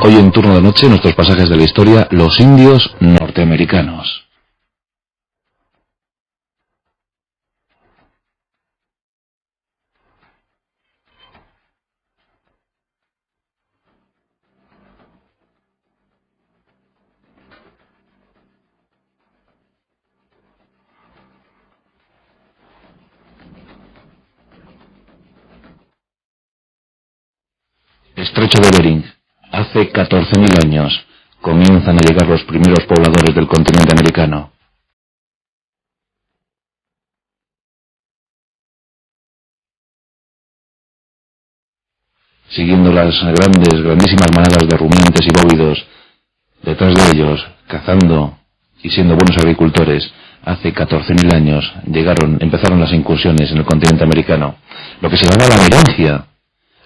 Hoy en turno de noche, nuestros pasajes de la historia, los indios norteamericanos. Estrecho de Bering. Hace 14.000 años comienzan a llegar los primeros pobladores del continente americano. Siguiendo las grandísimas manadas de rumiantes y bóvidos, detrás de ellos, cazando y siendo buenos agricultores, hace 14.000 años empezaron las incursiones en el continente americano. Lo que se llama la Beringia.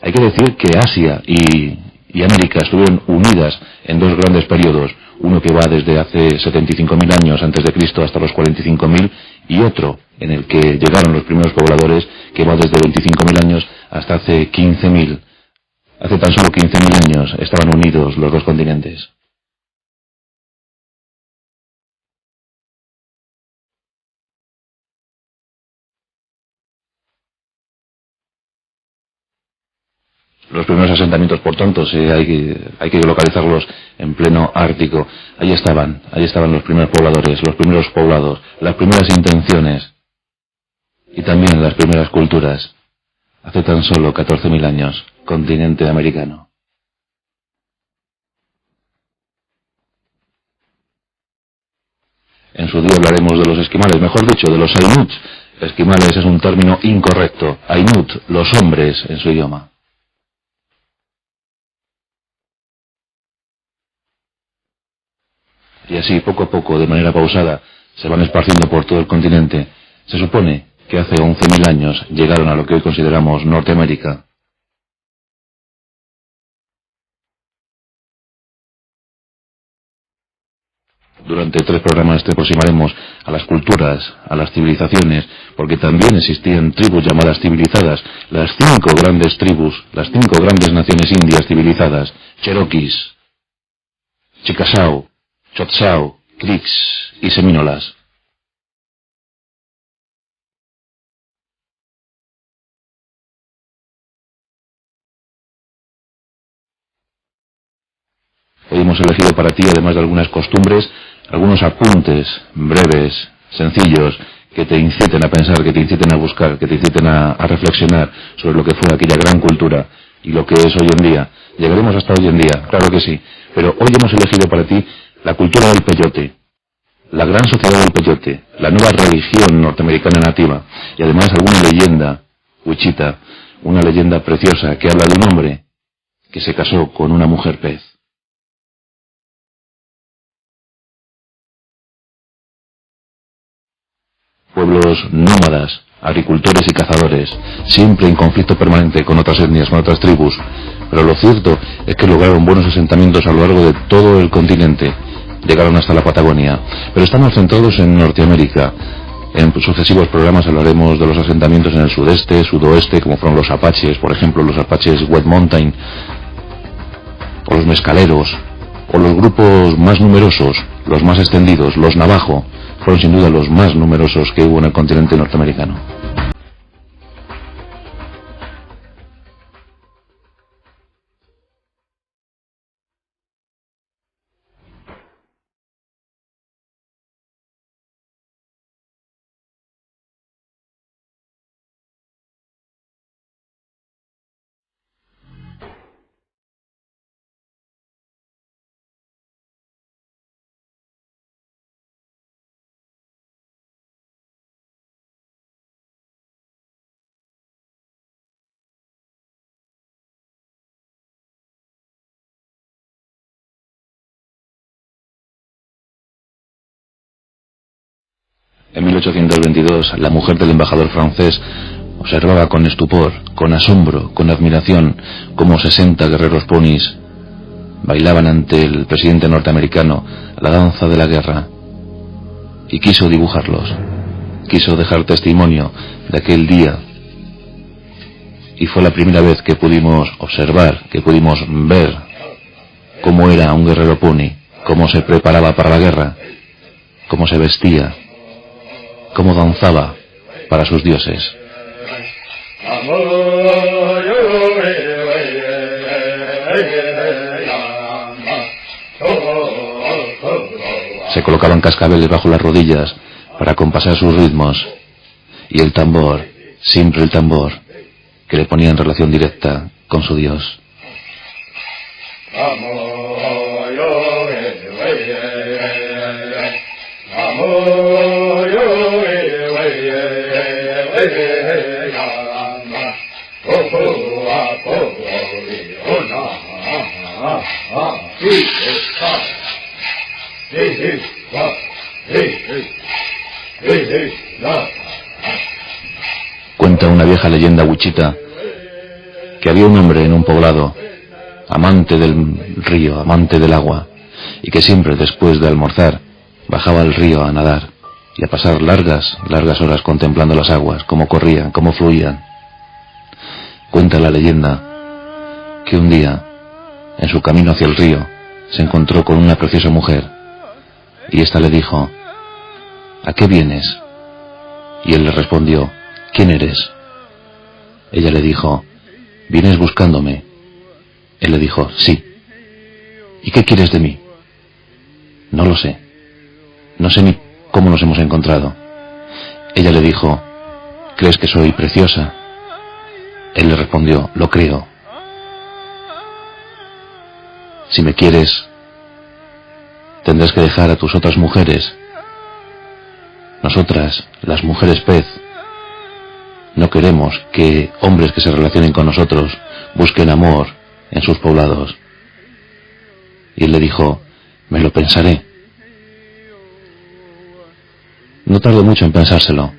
Hay que decir que Asia y América estuvieron unidas en dos grandes periodos, uno que va desde hace 75.000 años antes de Cristo hasta los 45.000 y otro en el que llegaron los primeros pobladores que va desde 25.000 años hasta hace 15.000. Hace tan solo 15.000 años estaban unidos los dos continentes. Los primeros asentamientos, por tanto, hay que localizarlos en pleno Ártico. Ahí estaban los primeros pobladores, los primeros poblados, las primeras intenciones y también las primeras culturas. Hace tan solo 14.000 años, continente americano. En su día hablaremos de los esquimales, mejor dicho, de los Ainuts. Esquimales es un término incorrecto. Ainut, los hombres en su idioma. Y así, poco a poco, de manera pausada, se van esparciendo por todo el continente. Se supone que hace 11.000 años llegaron a lo que hoy consideramos Norteamérica. Durante 3 programas te aproximaremos a las culturas, a las civilizaciones, porque también existían tribus llamadas civilizadas, las 5 grandes tribus, las 5 grandes naciones indias civilizadas, Cherokees, Chickasaw, Choctaw, Creeks y Semínolas. Hoy hemos elegido para ti, además de algunas costumbres, algunos apuntes breves, sencillos, que te inciten a pensar, que te inciten a buscar, que te inciten a reflexionar sobre lo que fue aquella gran cultura y lo que es hoy en día. Llegaremos hasta hoy en día, claro que sí, pero hoy hemos elegido para ti la cultura del peyote, la gran sociedad del peyote, la nueva religión norteamericana nativa, y además alguna leyenda, Wichita, una leyenda preciosa que habla de un hombre que se casó con una mujer pez. Pueblos nómadas, agricultores y cazadores, siempre en conflicto permanente con otras etnias, con otras tribus, pero lo cierto es que lograron buenos asentamientos a lo largo de todo el continente. Llegaron hasta la Patagonia, pero estamos centrados en Norteamérica. En sucesivos programas hablaremos de los asentamientos en el sudeste, sudoeste, como fueron los apaches, por ejemplo, los apaches Wet Mountain, o los mezcaleros, o los grupos más numerosos, los más extendidos, los navajo, fueron sin duda los más numerosos que hubo en el continente norteamericano. En 1822, la mujer del embajador francés observaba con estupor, con asombro, con admiración, cómo 60 guerreros ponis bailaban ante el presidente norteamericano la danza de la guerra, y quiso dibujarlos, quiso dejar testimonio de aquel día, y fue la primera vez que pudimos observar, que pudimos ver cómo cómo era un guerrero puni, cómo se preparaba para la guerra, cómo se vestía, cómo danzaba para sus dioses. Se colocaban cascabeles bajo las rodillas para compasar sus ritmos, y el tambor, siempre el tambor, que le ponía en relación directa con su dios. Cuenta una vieja leyenda wichita que había un hombre en un poblado, amante del río, amante del agua, y que siempre después de almorzar bajaba al río a nadar y a pasar largas horas contemplando las aguas, cómo corrían, cómo fluían. Cuenta la leyenda que un día, en su camino hacia el río, se encontró con una preciosa mujer, y ésta le dijo: ¿a qué vienes? Y él le respondió: ¿quién eres? Ella le dijo: ¿vienes buscándome? Él le dijo: sí. ¿Y qué quieres de mí? No lo sé. No sé ni cómo nos hemos encontrado. Ella le dijo: ¿crees que soy preciosa? Él le respondió: lo creo. Si me quieres, tendrás que dejar a tus otras mujeres. Nosotras, las mujeres pez, no queremos que hombres que se relacionen con nosotros busquen amor en sus poblados. Y él le dijo: me lo pensaré. No tardó mucho en pensárselo,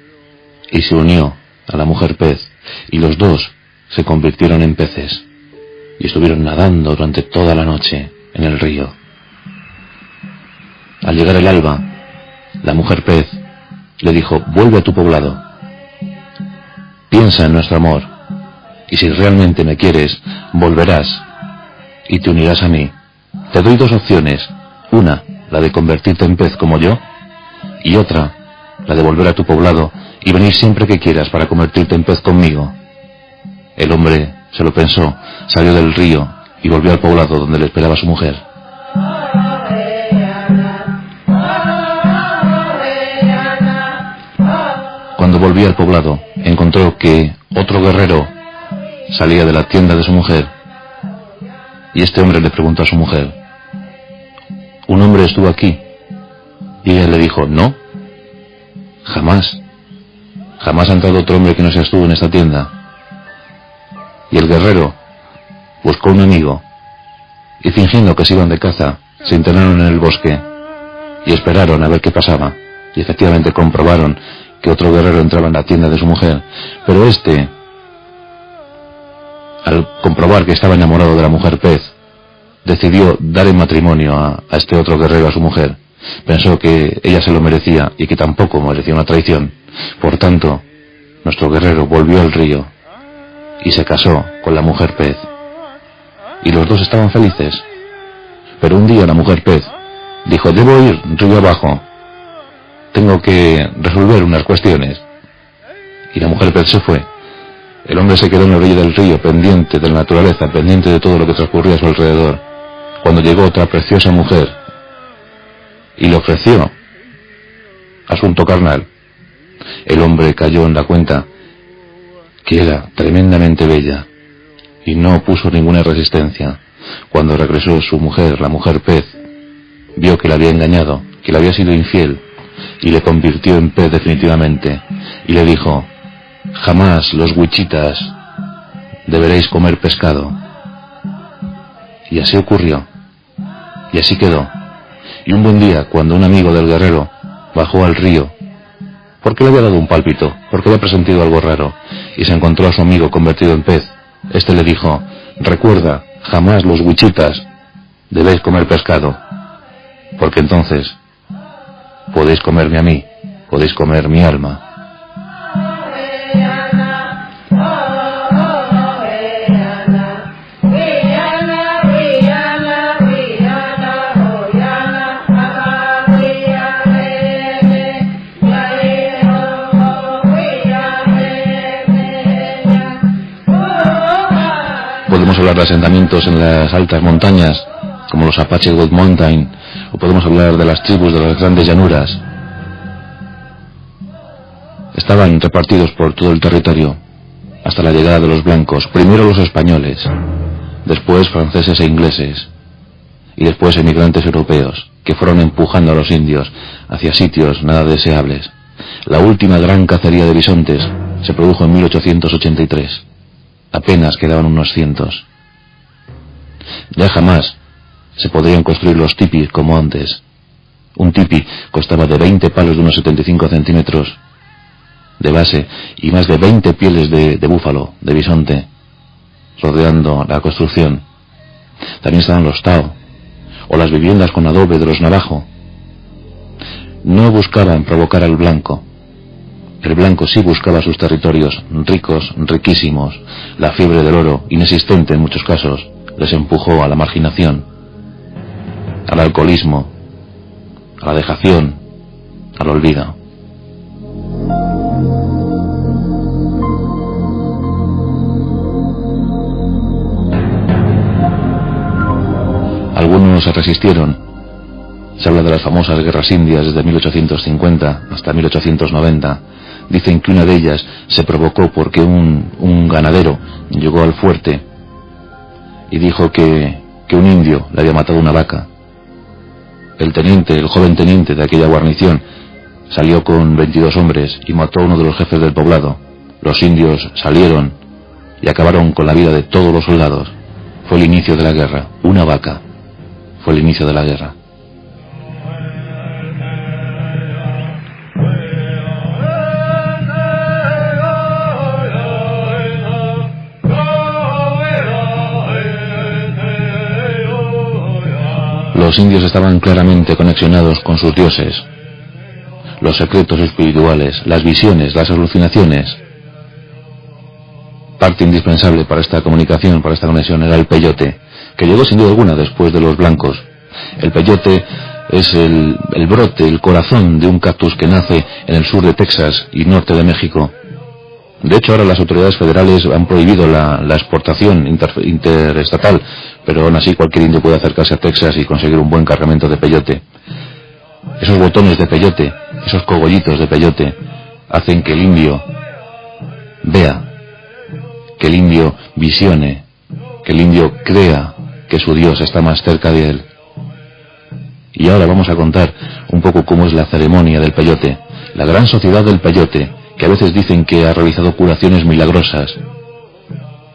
y se unió a la mujer pez, y los dos se convirtieron en peces, y estuvieron nadando durante toda la noche en el río. Al llegar el alba, la mujer pez le dijo: vuelve a tu poblado, piensa en nuestro amor, y si realmente me quieres, volverás y te unirás a mí. Te doy dos opciones: una, la de convertirte en pez como yo, y otra, la de volver a tu poblado y venir siempre que quieras para convertirte en pez conmigo. El hombre se lo pensó, salió del río y volvió al poblado donde le esperaba su mujer. Cuando volvía al poblado, encontró que otro guerrero salía de la tienda de su mujer, y este hombre le preguntó a su mujer: ¿un hombre estuvo aquí? Y ella le dijo: no, jamás ha entrado otro hombre que no se estuvo en esta tienda. Y el guerrero buscó un amigo, y fingiendo que se iban de caza, se internaron en el bosque y esperaron a ver qué pasaba, y efectivamente comprobaron que otro guerrero entraba en la tienda de su mujer, pero este, al comprobar que estaba enamorado de la mujer pez, decidió dar en matrimonio a este otro guerrero a su mujer. Pensó que ella se lo merecía y que tampoco merecía una traición. Por tanto, nuestro guerrero volvió al río y se casó con la mujer pez. Y los dos estaban felices. Pero un día la mujer pez dijo: debo ir río abajo, tengo que resolver unas cuestiones. Y la mujer pez se fue. El hombre se quedó en la orilla del río, pendiente de la naturaleza, pendiente de todo lo que transcurría a su alrededor, cuando llegó otra preciosa mujer y le ofreció asunto carnal. El hombre cayó en la cuenta que era tremendamente bella y no opuso ninguna resistencia. Cuando regresó su mujer, la mujer pez, vio que la había engañado, que le había sido infiel, y le convirtió en pez definitivamente, y le dijo: jamás los wichitas deberéis comer pescado. Y así ocurrió, y así quedó. Y un buen día, cuando un amigo del guerrero bajó al río, porque le había dado un pálpito, porque había presentido algo raro, y se encontró a su amigo convertido en pez, este le dijo: recuerda, jamás los wichitas debéis comer pescado, porque entonces podéis comerme a mí, podéis comer mi alma. hablar de asentamientos en las altas montañas, como los Apache Gold Mountain, o podemos hablar de las tribus de las grandes llanuras. Estaban repartidos por todo el territorio, hasta la llegada de los blancos, primero los españoles, después franceses e ingleses, y después emigrantes europeos, que fueron empujando a los indios hacia sitios nada deseables. La última gran cacería de bisontes se produjo en 1883. Apenas quedaban unos cientos. Ya jamás se podrían construir los tipis como antes. Un tipi costaba de 20 palos de unos 75 centímetros de base y más de 20 pieles de búfalo, de bisonte, rodeando la construcción. También estaban los tao, o las viviendas con adobe de los navajo. No buscaban provocar al blanco. El blanco sí buscaba sus territorios, ricos, riquísimos. La fiebre del oro, inexistente en muchos casos, les empujó a la marginación, al alcoholismo, a la dejación, al olvido. Algunos se resistieron. Se habla de las famosas guerras indias desde 1850 hasta 1890. Dicen que una de ellas se provocó porque un ganadero llegó al fuerte y dijo que un indio le había matado una vaca. El joven teniente de aquella guarnición, salió con 22 hombres y mató a uno de los jefes del poblado. Los indios salieron y acabaron con la vida de todos los soldados. Fue el inicio de la guerra. Una vaca fue el inicio de la guerra. Los indios estaban claramente conexionados con sus dioses. Los secretos espirituales, las visiones, las alucinaciones. Parte indispensable para esta comunicación, para esta conexión, era el peyote, que llegó sin duda alguna después de los blancos. El peyote es el brote, el corazón de un cactus que nace en el sur de Texas y norte de México. De hecho, ahora las autoridades federales han prohibido la exportación interestatal, pero aún así cualquier indio puede acercarse a Texas y conseguir un buen cargamento de peyote. Esos botones de peyote, esos cogollitos de peyote, hacen que el indio vea, que el indio visione, que el indio crea que su Dios está más cerca de él. Y ahora vamos a contar un poco cómo es la ceremonia del peyote, la gran sociedad del peyote, que a veces dicen que ha realizado curaciones milagrosas.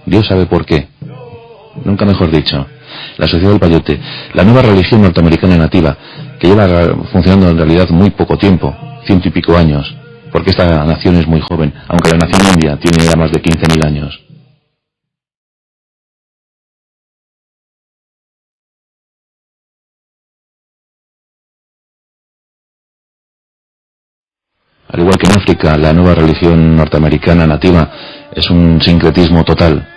Dios sabe por qué. Nunca mejor dicho. La sociedad del peyote, la nueva religión norteamericana nativa, que lleva funcionando en realidad muy poco tiempo, 100 y pico años, porque esta nación es muy joven, aunque la nación india tiene ya más de 15.000 años. Al igual que en África, la nueva religión norteamericana nativa es un sincretismo total.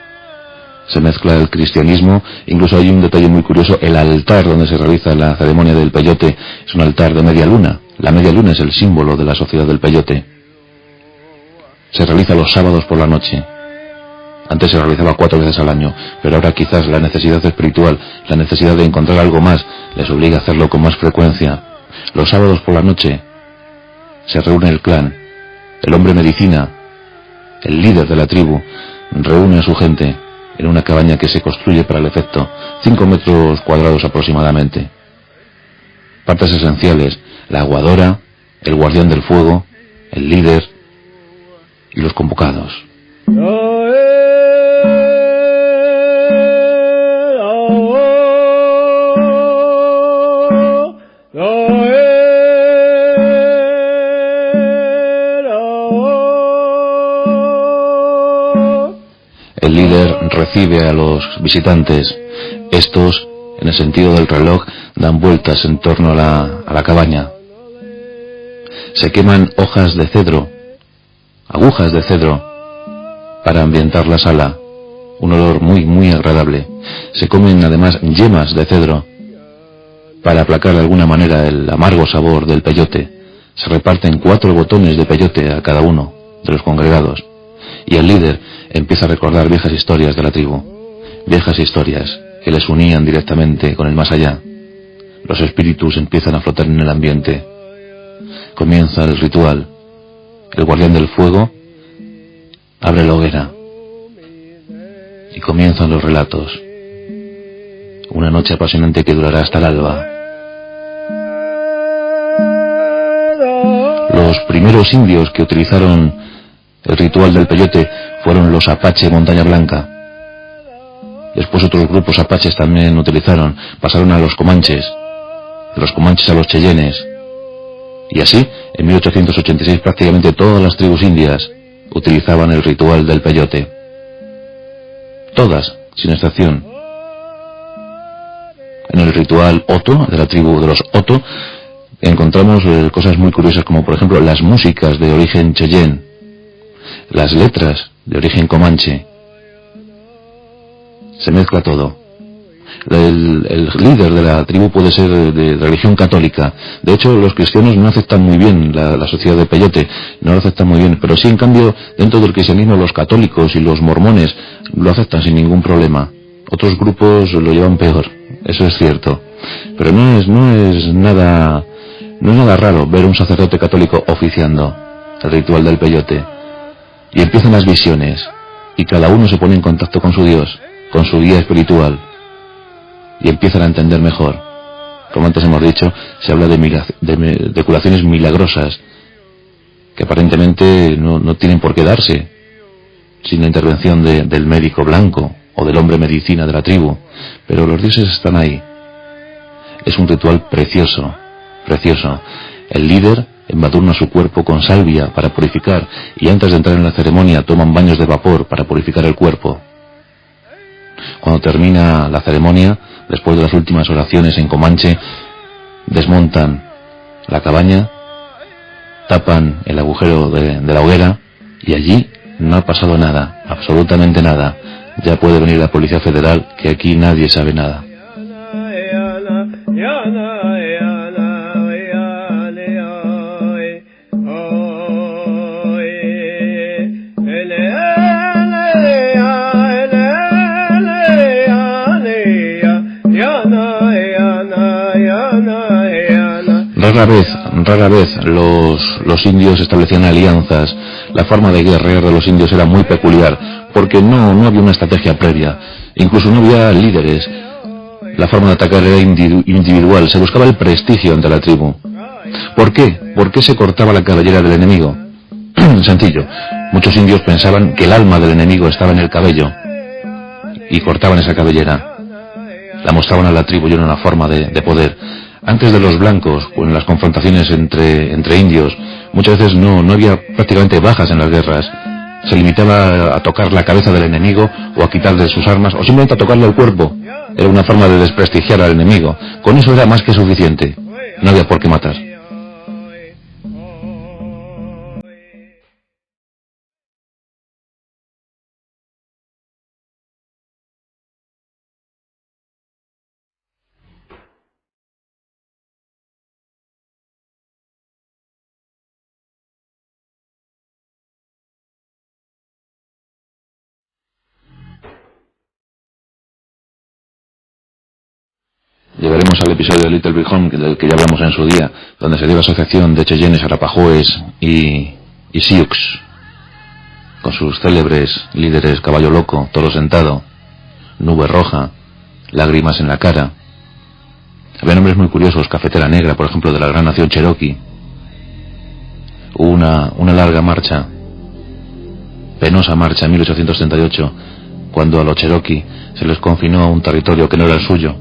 Se mezcla el cristianismo, incluso hay un detalle muy curioso, el altar donde se realiza la ceremonia del peyote es un altar de media luna. La media luna es el símbolo de la sociedad del peyote. Se realiza los sábados por la noche. Antes se realizaba 4 veces al año, pero ahora quizás la necesidad espiritual, la necesidad de encontrar algo más, les obliga a hacerlo con más frecuencia. Los sábados por la noche se reúne el clan, el hombre medicina, el líder de la tribu, reúne a su gente en una cabaña que se construye para el efecto, 5 metros cuadrados aproximadamente. Partes esenciales: la aguadora, el guardián del fuego, el líder y los convocados. El líder recibe a los visitantes. Estos, en el sentido del reloj, dan vueltas en torno a la cabaña. Se queman hojas de cedro, agujas de cedro, para ambientar la sala. Un olor muy, muy agradable. Se comen además yemas de cedro, para aplacar de alguna manera el amargo sabor del peyote. Se reparten 4 botones de peyote a cada uno de los congregados. Y el líder empieza a recordar viejas historias de la tribu. viejas historias que les unían directamente con el más allá. Los espíritus empiezan a flotar en el ambiente. Comienza el ritual. El guardián del fuego abre la hoguera y comienzan los relatos. Una noche apasionante que durará hasta el alba. Los primeros indios que utilizaron el ritual del peyote fueron los Apache Montaña Blanca. Después otros grupos apaches también utilizaron, pasaron a los comanches, de los comanches a los cheyennes. Y así, en 1886 prácticamente todas las tribus indias utilizaban el ritual del peyote. Todas, sin excepción. En el ritual Oto, de la tribu de los Oto, encontramos cosas muy curiosas como por ejemplo las músicas de origen cheyenne, las letras de origen comanche. Se mezcla todo. El líder de la tribu puede ser de religión católica. De hecho, los cristianos no aceptan muy bien la sociedad de peyote, no lo aceptan muy bien, pero sí, en cambio, dentro del cristianismo, los católicos y los mormones lo aceptan sin ningún problema. Otros grupos lo llevan peor, eso es cierto. Pero no es nada raro ver un sacerdote católico oficiando el ritual del peyote. Y empiezan las visiones, y cada uno se pone en contacto con su Dios, con su guía espiritual, y empiezan a entender mejor. Como antes hemos dicho, se habla de curaciones milagrosas, que aparentemente no tienen por qué darse sin la intervención del médico blanco o del hombre medicina de la tribu, pero los dioses están ahí. Es un ritual precioso, precioso. El líder embadurna su cuerpo con salvia para purificar, y antes de entrar en la ceremonia toman baños de vapor para purificar el cuerpo. Cuando termina la ceremonia, después de las últimas oraciones en comanche, desmontan la cabaña, tapan el agujero de la hoguera, y allí no ha pasado nada, absolutamente nada. Ya puede venir la Policía Federal, que aquí nadie sabe nada. Rara vez los indios establecían alianzas. La forma de guerrear de los indios era muy peculiar, porque no había una estrategia previa. Incluso no había líderes. La forma de atacar era individual. Se buscaba el prestigio ante la tribu. ¿Por qué? ¿Por qué se cortaba la cabellera del enemigo? Sencillo. Muchos indios pensaban que el alma del enemigo estaba en el cabello, y cortaban esa cabellera. La mostraban a la tribu y era una forma de poder. Antes de los blancos, en las confrontaciones entre indios, muchas veces no había prácticamente bajas en las guerras. Se limitaba a tocar la cabeza del enemigo, o a quitarle sus armas, o simplemente a tocarle el cuerpo. Era una forma de desprestigiar al enemigo. Con eso era más que suficiente. No había por qué matar. Llegaremos al episodio de Little Big Horn, del que ya hablamos en su día, donde se dio la asociación de cheyennes, arapahoes y sioux, con sus célebres líderes Caballo Loco, Toro Sentado, Nube Roja, Lágrimas en la Cara. Había nombres muy curiosos, Cafetera Negra, por ejemplo, de la gran nación Cherokee. Hubo una larga marcha, penosa marcha en 1838, cuando a los Cherokee se les confinó a un territorio que no era el suyo.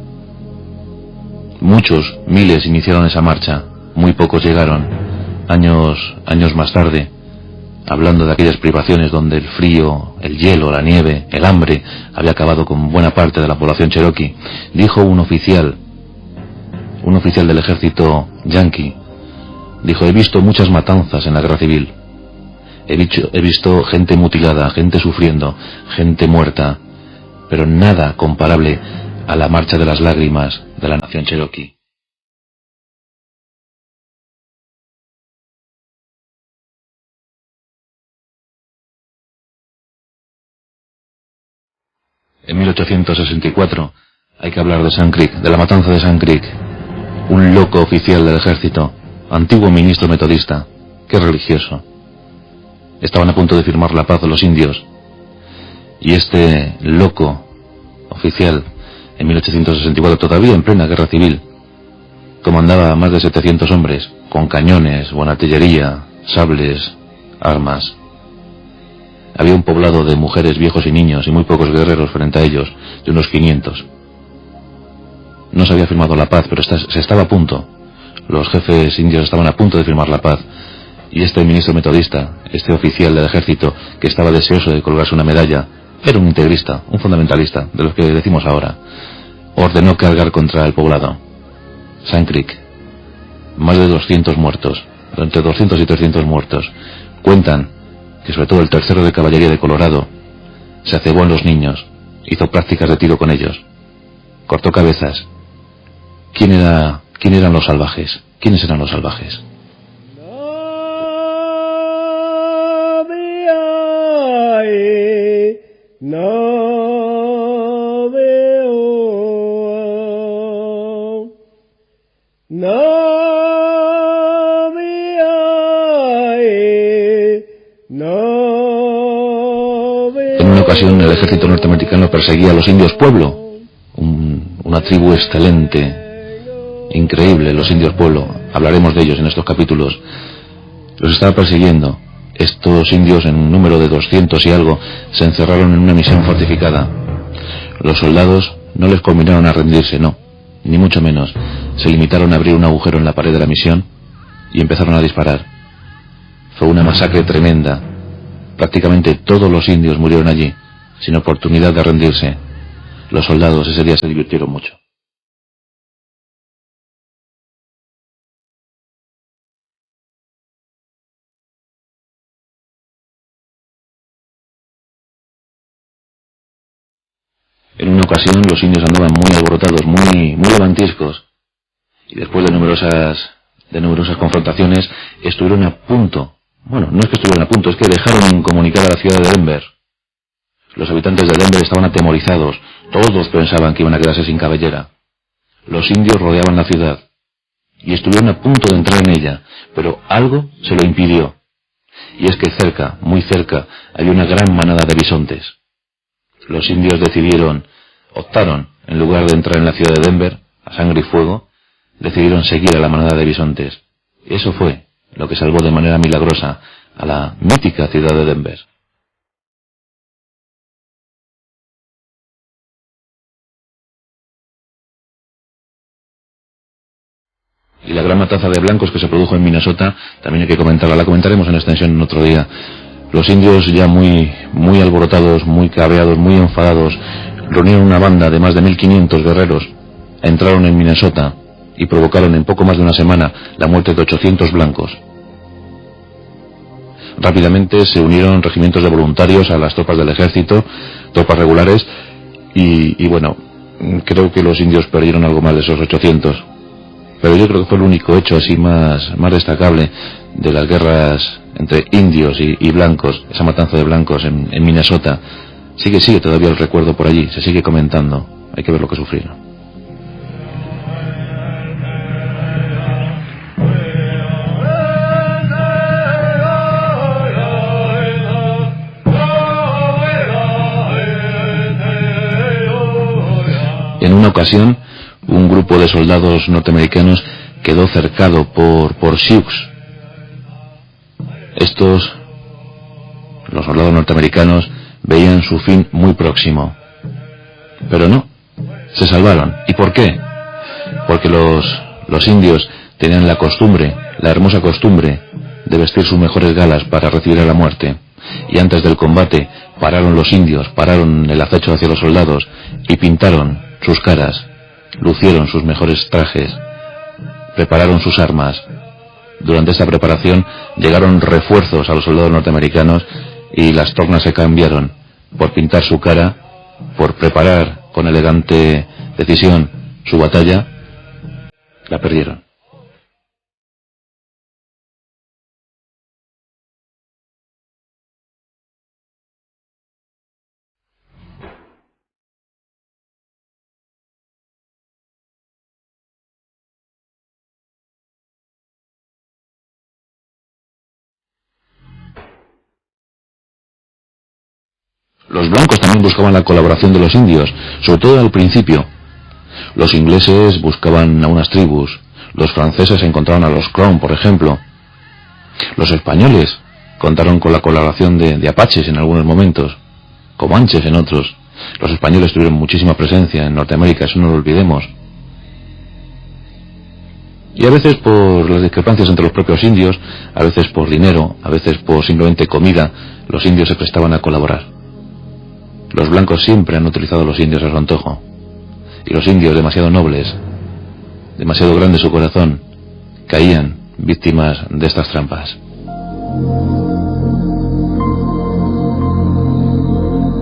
Muchos, miles, iniciaron esa marcha, muy pocos llegaron. Años más tarde, hablando de aquellas privaciones donde el frío, el hielo, la nieve, el hambre había acabado con buena parte de la población cherokee, dijo un oficial del ejército yanqui, dijo: he visto muchas matanzas en la guerra civil, he visto gente mutilada, gente sufriendo, gente muerta, pero nada comparable a la marcha de las lágrimas de la nación cherokee. En 1864 hay que hablar de Sand Creek, de la matanza de Sand Creek. Un loco oficial del ejército, antiguo ministro metodista, qué religioso. Estaban a punto de firmar la paz los indios. Y este loco oficial, en 1864, todavía en plena guerra civil, comandaba a más de 700 hombres, con cañones, buena artillería, sables, armas. Había un poblado de mujeres, viejos y niños, y muy pocos guerreros frente a ellos, de unos 500. No se había firmado la paz, pero se estaba a punto. Los jefes indios estaban a punto de firmar la paz. Y este ministro metodista, este oficial del ejército, que estaba deseoso de colgarse una medalla, era un integrista, un fundamentalista, de los que decimos ahora. Ordenó cargar contra el poblado. Sand Creek. Más de 200 muertos, entre 200 y 300 muertos. Cuentan que sobre todo el tercero de caballería de Colorado se cebó en los niños, hizo prácticas de tiro con ellos, cortó cabezas. ¿Quién eran los salvajes? ¿Quiénes eran los salvajes? En una ocasión el ejército norteamericano perseguía a los indios Pueblo, una tribu excelente, increíble, los indios Pueblo. Hablaremos de ellos en estos capítulos. Los estaba persiguiendo. Estos indios, en un número de 200 y algo, se encerraron en una misión fortificada. Los soldados no les convinieron a rendirse, no, ni mucho menos. Se limitaron a abrir un agujero en la pared de la misión y empezaron a disparar. Fue una masacre tremenda. Prácticamente todos los indios murieron allí, sin oportunidad de rendirse. Los soldados ese día se divirtieron mucho. En una ocasión los indios andaban muy alborotados, muy levantiscos, y después de numerosas confrontaciones estuvieron a punto, bueno, no es que estuvieran a punto, es que dejaron comunicar a la ciudad de Denver. Los habitantes de Denver estaban atemorizados, todos pensaban que iban a quedarse sin cabellera. Los indios rodeaban la ciudad, y estuvieron a punto de entrar en ella, pero algo se lo impidió. Y es que cerca, muy cerca, había una gran manada de bisontes. Los indios optaron, en lugar de entrar en la ciudad de Denver, a sangre y fuego, decidieron seguir a la manada de bisontes. Y eso fue lo que salvó de manera milagrosa a la mítica ciudad de Denver. Y la gran matanza de blancos que se produjo en Minnesota, también hay que comentarla, la comentaremos en extensión en otro día. Los indios ya muy alborotados, muy cabreados, muy enfadados, reunieron una banda de más de 1500 guerreros, entraron en Minnesota y provocaron en poco más de una semana la muerte de 800 blancos. Rápidamente se unieron regimientos de voluntarios a las tropas del ejército, tropas regulares, y bueno, creo que los indios perdieron algo más de esos 800. Pero yo creo que fue el único hecho así más destacable de las guerras entre indios y blancos, esa matanza de blancos en Minnesota. Sigue todavía el recuerdo por allí, se sigue comentando. Hay que ver lo que sufrieron. En una ocasión, un grupo de soldados norteamericanos quedó cercado por Sioux. Los soldados norteamericanos, veían su fin muy próximo. Pero no, se salvaron. ¿Y por qué? Porque los indios tenían la costumbre, la hermosa costumbre, de vestir sus mejores galas para recibir a la muerte. Y antes del combate, pararon los indios, pararon el acecho hacia los soldados y pintaron sus caras, lucieron sus mejores trajes, prepararon sus armas. Durante esta preparación llegaron refuerzos a los soldados norteamericanos y las tornas se cambiaron. Por pintar su cara, por preparar con elegante decisión su batalla, la perdieron. Los blancos también buscaban la colaboración de los indios, sobre todo al principio. Los ingleses buscaban a unas tribus, los franceses encontraron a los Crown, por ejemplo. Los españoles contaron con la colaboración de apaches en algunos momentos, comanches en otros. Los españoles tuvieron muchísima presencia en Norteamérica, eso no lo olvidemos. Y a veces por las discrepancias entre los propios indios, a veces por dinero, a veces por simplemente comida, los indios se prestaban a colaborar. Los blancos siempre han utilizado a los indios a su antojo. Y los indios, demasiado nobles, demasiado grande su corazón, caían víctimas de estas trampas.